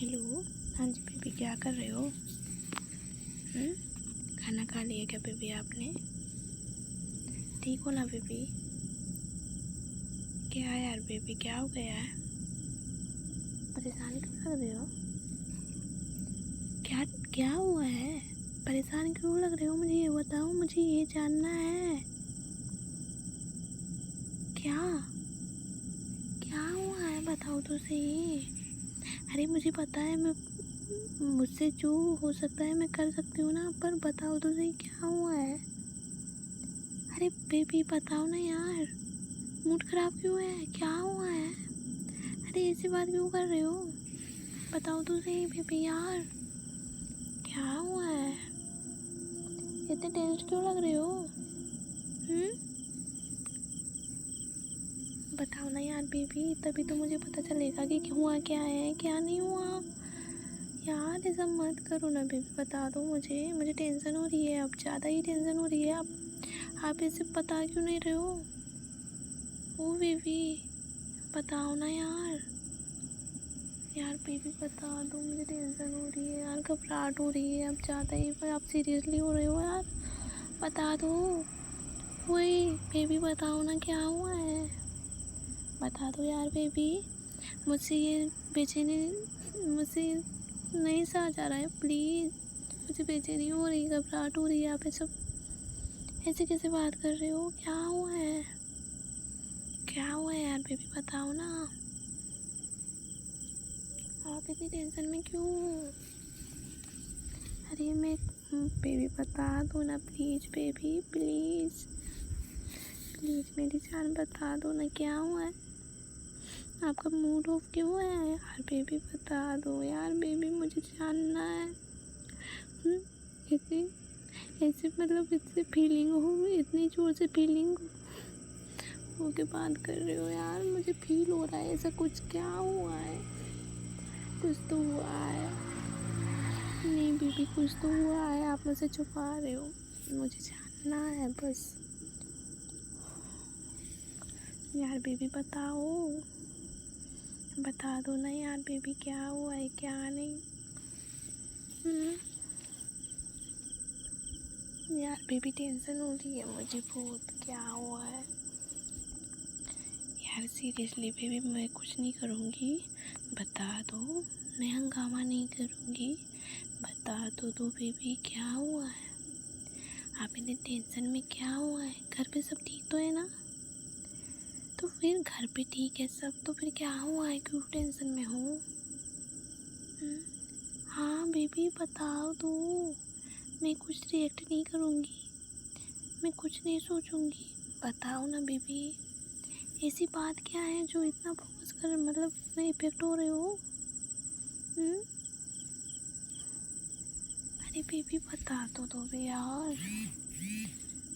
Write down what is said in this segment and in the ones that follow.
Hello. हाँ जी baby, क्या कर रहे हो? खाना खा लिया क्या बेबी आपने? ठीक हो ना बेबी? क्या है यार बेबी, क्या हो गया है? परेशान क्यों लग रहे हो? क्या क्या हुआ है? परेशान क्यों लग रहे हो? मुझे ये बताओ, मुझे ये जानना है। क्या क्या हुआ है, बताओ तो सही। अरे मुझे पता है, मैं मुझसे जो हो सकता है मैं कर सकती हूँ ना, पर बताओ तो सही क्या हुआ है। अरे बेबी बताओ ना यार, मूड खराब क्यों है? क्या हुआ है? अरे ऐसी बात क्यों कर रहे हो? बताओ तो सही बेबी यार, क्या हुआ है? इतने टेंस क्यों लग रहे हो? बताओ ना यार बेबी, तभी तो मुझे पता चलेगा कि हुआ क्या है क्या नहीं हुआ। यार ऐसा मत करो ना बेबी, बता दो मुझे टेंशन हो रही है, अब ज़्यादा ही टेंशन हो रही है। आप इसे बता क्यों नहीं रहे हो? ओ बेबी बताओ ना यार। यार बेबी बता दो, मुझे टेंशन हो रही है यार, घबराहट हो रही है अब ज़्यादा ही, पर आप सीरियसली हो रहे हो यार, बता दो। वही बेबी बताओ ना क्या हुआ है, बता दो यार बेबी। मुझसे ये बेचैनी मुझसे नहीं सहा जा रहा है, प्लीज़। मुझे बेचैनी हो रही है, घबराहट हो रही है। आप ऐसे कैसे बात कर रहे हो? क्या हुआ है? क्या हुआ है यार बेबी, बताओ ना। आप इतनी टेंशन में क्यों हो? अरे मैं बेबी बता दो ना प्लीज़ बेबी, प्लीज़ प्लीज़ मेरी जान बता दो ना, क्या हुआ है? आपका मूड ऑफ क्यों है यार बेबी, बता दो यार बेबी, मुझे जानना है। इतनी ऐसे मतलब इतनी फीलिंग हो, इतनी जोर से फीलिंग हो के बात कर रहे हो यार, मुझे फील हो रहा है ऐसा कुछ। क्या हुआ है? कुछ तो हुआ है। नहीं बेबी कुछ तो हुआ है, आप मुझसे छुपा रहे हो, मुझे जानना है बस। यार बेबी बताओ, बता दो ना यार बेबी, क्या हुआ है क्या नहीं। यार बेबी टेंशन हो रही है मुझे बहुत, क्या हुआ है? यार सीरियसली बेबी, मैं कुछ नहीं करूँगी, बता दो। मैं हंगामा नहीं करूँगी, बता दो बेबी क्या हुआ है? आप इतने टेंशन में, क्या हुआ है? घर पे सब ठीक तो है ना? तो फिर घर पे ठीक है सब, तो फिर क्या हुआ है, क्यों टेंशन में हो? हाँ बेबी बताओ तो, मैं कुछ रिएक्ट नहीं करूँगी, मैं कुछ नहीं सोचूंगी, बताओ ना बेबी। ऐसी बात क्या है जो इतना फोकस कर, मतलब इतना इफेक्ट हो रहे हो? अरे बेबी बता तो दो बे यार,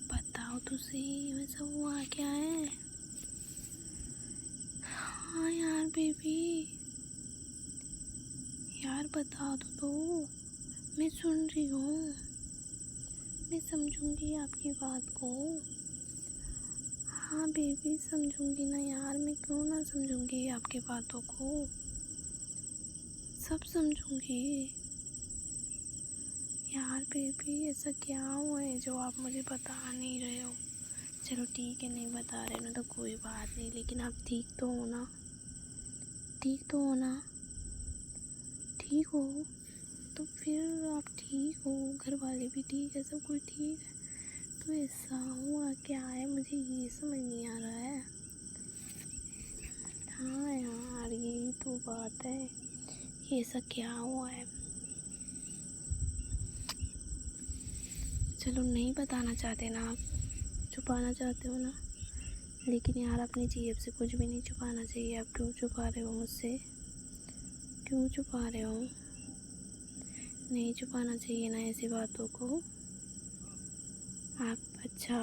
बताओ तो सही, वैसा हुआ क्या है? हाँ यार बेबी, यार बता दो, मैं सुन रही हूँ, मैं समझूंगी आपकी बात को। हाँ बेबी समझूंगी ना यार, मैं क्यों ना समझूंगी आपकी बातों को, सब समझूंगी। यार बेबी ऐसा क्या हुआ है जो आप मुझे बता नहीं रहे हो? चलो ठीक है, नहीं बता रहे ना तो कोई बात नहीं, लेकिन आप ठीक तो हो ना? ठीक तो हो ना? ठीक हो तो फिर आप ठीक हो, घर वाले भी ठीक है, सब कुछ ठीक है, तो ऐसा हुआ क्या है, मुझे ये समझ नहीं आ रहा है। हाँ यार यही तो बात है, ये ऐसा क्या हुआ है? चलो नहीं बताना चाहते ना आप, छुपाना चाहते हो ना, लेकिन यार अपनी जेब से कुछ भी नहीं छुपाना चाहिए। आप क्यों छुपा रहे हो मुझसे? क्यों छुपा रहे हो? नहीं छुपाना चाहिए ना ऐसी बातों को। आप अच्छा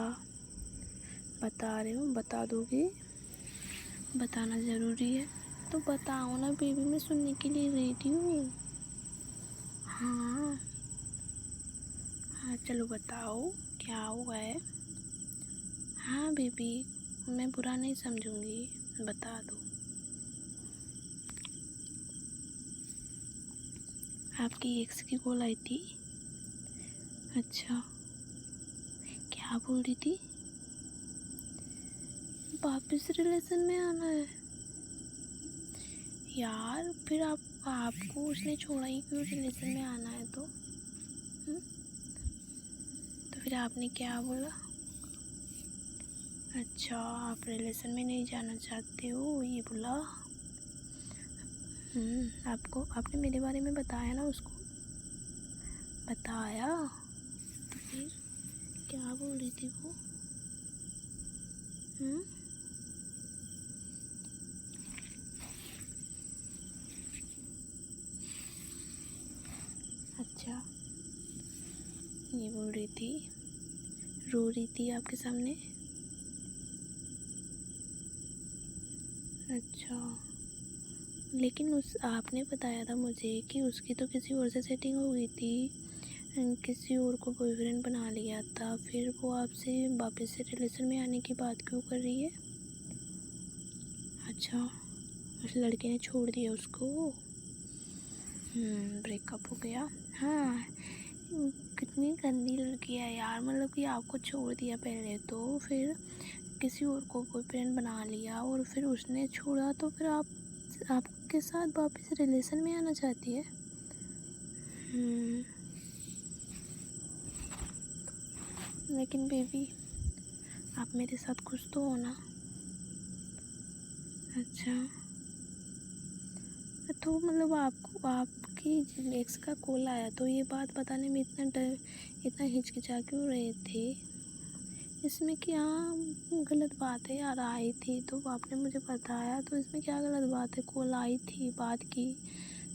बता रहे हो, बता दोगे? बताना ज़रूरी है तो बताओ ना बेबी, मैं सुनने के लिए रेडी हूँ। हाँ हाँ चलो बताओ क्या हुआ है। हाँ बेबी मैं बुरा नहीं समझूंगी, बता दो। आपकी एक्स की कॉल आई थी? अच्छा, क्या बोल रही थी? वापस रिलेशन में आना है? यार फिर आपको उसने छोड़ा ही क्यों रिलेशन में आना है तो? तो फिर आपने क्या बोला? अच्छा, आप रिलेशन में नहीं जाना चाहते हो, ये बोला? आपने मेरे बारे में बताया ना उसको? बताया? तो फिर क्या बोल रही थी वो? अच्छा, ये बोल रही थी, रो रही थी आपके सामने? अच्छा, लेकिन आपने बताया था मुझे कि उसकी तो किसी और से सेटिंग हो गई थी, किसी और को बॉयफ्रेंड बना लिया था, फिर वो आपसे वापस से रिलेशन में आने की बात क्यों कर रही है? अच्छा, उस लड़के ने छोड़ दिया उसको? ब्रेकअप हो गया? हाँ, कितनी गंदी लड़की है यार, मतलब कि आपको छोड़ दिया पहले तो, फिर किसी और को बॉयफ्रेंड बना लिया और फिर उसने छोड़ा, तो फिर आपके साथ वापस रिलेशन में आना चाहती है? लेकिन बेबी, आप मेरे साथ खुश तो हो ना? अच्छा, तो मतलब आपकी एक्स का कॉल आया तो ये बात बताने में इतना हिचकिचा क्यों रहे थे? इसमें क्या गलत बात है यार? आई थी तो आपने मुझे बताया, तो इसमें क्या गलत बात है? कॉल आई थी, बात की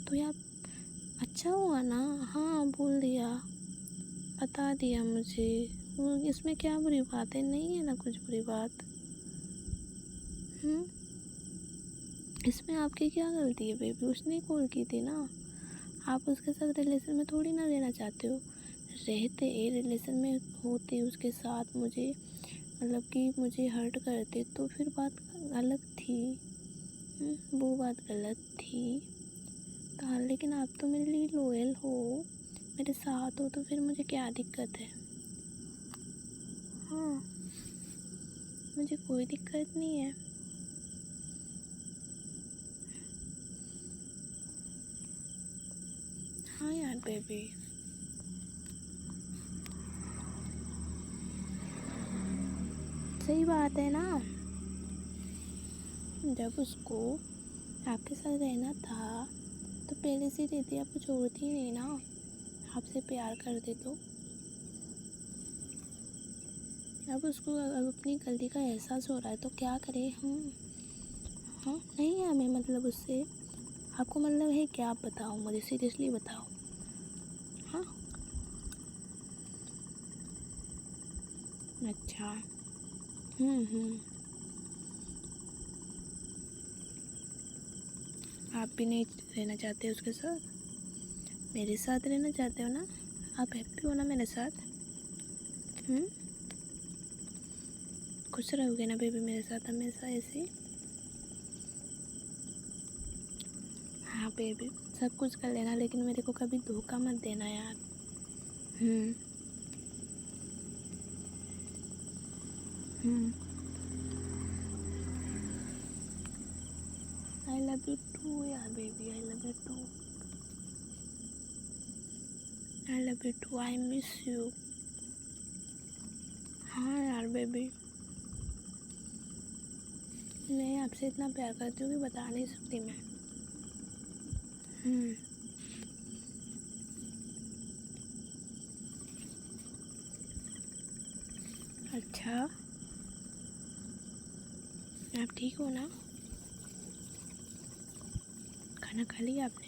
तो यार अच्छा हुआ ना। हाँ, बोल दिया, बता दिया मुझे, इसमें क्या बुरी बात है? नहीं है ना कुछ बुरी बात। इसमें आपकी क्या गलती है बेबी? उसने कॉल की थी ना, आप उसके साथ रिलेशन में थोड़ी ना रहना चाहते हो। रहते रिलेशन में होते उसके साथ, मुझे मतलब कि मुझे हर्ट करते तो फिर बात अलग थी। वो बात गलत थी तो हाँ, लेकिन आप तो मेरे लिए लॉयल हो, मेरे साथ हो, तो फिर मुझे क्या दिक्कत है? हाँ, मुझे कोई दिक्कत नहीं है। हाँ यार बेबी, सही बात है ना। जब उसको आपके साथ रहना था तो पहले से रहती, आपको छोड़ती ही नहीं ना, आपसे प्यार करते तो। अब उसको अब अपनी गलती का एहसास हो रहा है तो क्या करें हम? हाँ, नहीं है हमें मतलब उससे। आपको मतलब है क्या? आप बताओ मुझे, सीरियसली बताओ। हाँ, अच्छा। आप भी नहीं रहना चाहते उसके साथ? मेरे साथ रहना चाहते हो ना? आप हैप्पी हो ना मेरे साथ? खुश रहोगे ना बेबी मेरे साथ हमेशा ऐसे? हाँ बेबी, सब कुछ कर लेना, लेकिन मेरे को कभी धोखा मत देना यार। आई लव यू टू यार baby, I love you too, I love you too, I miss you. हाँ यार बेबी, मैं आपसे इतना प्यार करती हूँ कि बता नहीं सकती मैं। अच्छा, आप ठीक हो ना? खाना खा लिया आपने?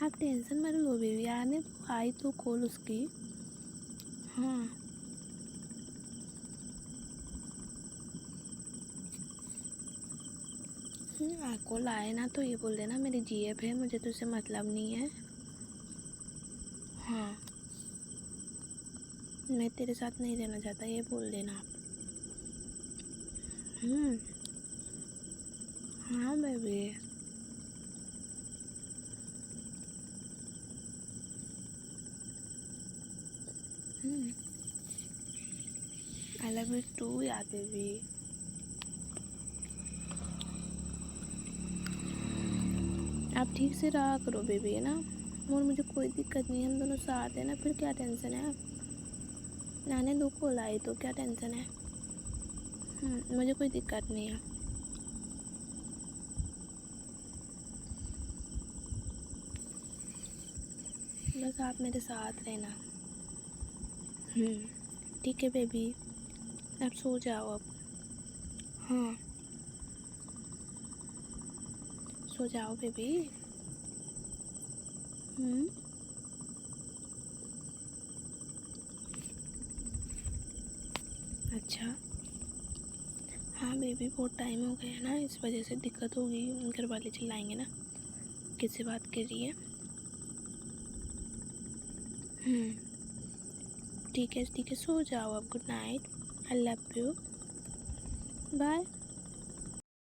आप टेंशन मत लो बेबी, आने तो आई तो कॉल उसकी। हाँ, कॉल आए ना तो ये बोल देना मेरी जीएफ है, मुझे तुझसे मतलब नहीं है। हाँ, मैं तेरे साथ नहीं रहना चाहता, ये बोल देना आप। हाँ baby, I love you too यार बेबी। आप ठीक से रहा करो बेबी, है ना। और मुझे कोई दिक्कत नहीं है, हम दोनों साथ हैं ना, फिर क्या टेंशन है। मैंने 2 को लाई तो क्या टेंशन है। मुझे कोई दिक्कत नहीं है। बस आप मेरे साथ रहना। ठीक है बेबी, आप सो जाओ अब। हाँ, सो जाओ बेबी। अच्छा। हाँ बेबी, बहुत टाइम हो गया ना, इस वजह से दिक्कत होगी, घर वाले चिल्लाएंगे ना। किससे बात कर रही है। ठीक है, सो जाओ अब। Good night, I love you, bye.